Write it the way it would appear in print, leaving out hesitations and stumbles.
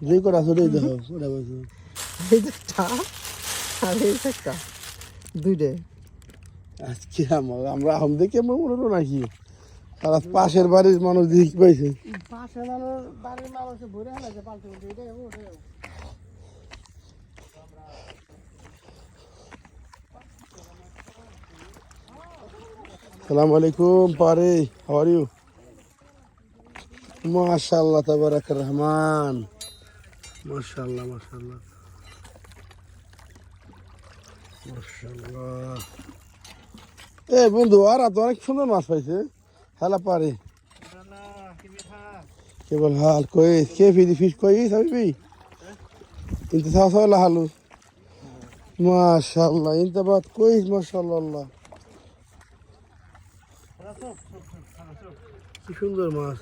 যেই করা আছে ওটাই দেখো ওটা বলছো এই যে একটা আর এই যে একটা দুইটাই আজকে আমরা আম দেখে আমরা মনে হলো নাকি আর আজ পাশের বাড়ির মানুষ দেখি পাইছে পাশে মানুষ বাড়ির মানুষ ভরে হলে পাল্টে উঠে এটাই ওটাই সালাম আলাইকুম পারে হাউ আর ইউ মাশাআল্লাহ তাবারাক রহমান মাশাআল্লাহ মাশাআল্লাহ মাশাআল্লাহ এ বন্ধু আর তো অনেক সুন্দর মাছ পাইছে হেলা পারে কেবল হাল কইস কে ফিদি ফিশ কইস হাবিবি انت ساسا ولا حلو ما شاء الله انت بعد كويس ما شاء الله الله কি সুন্দর মাছ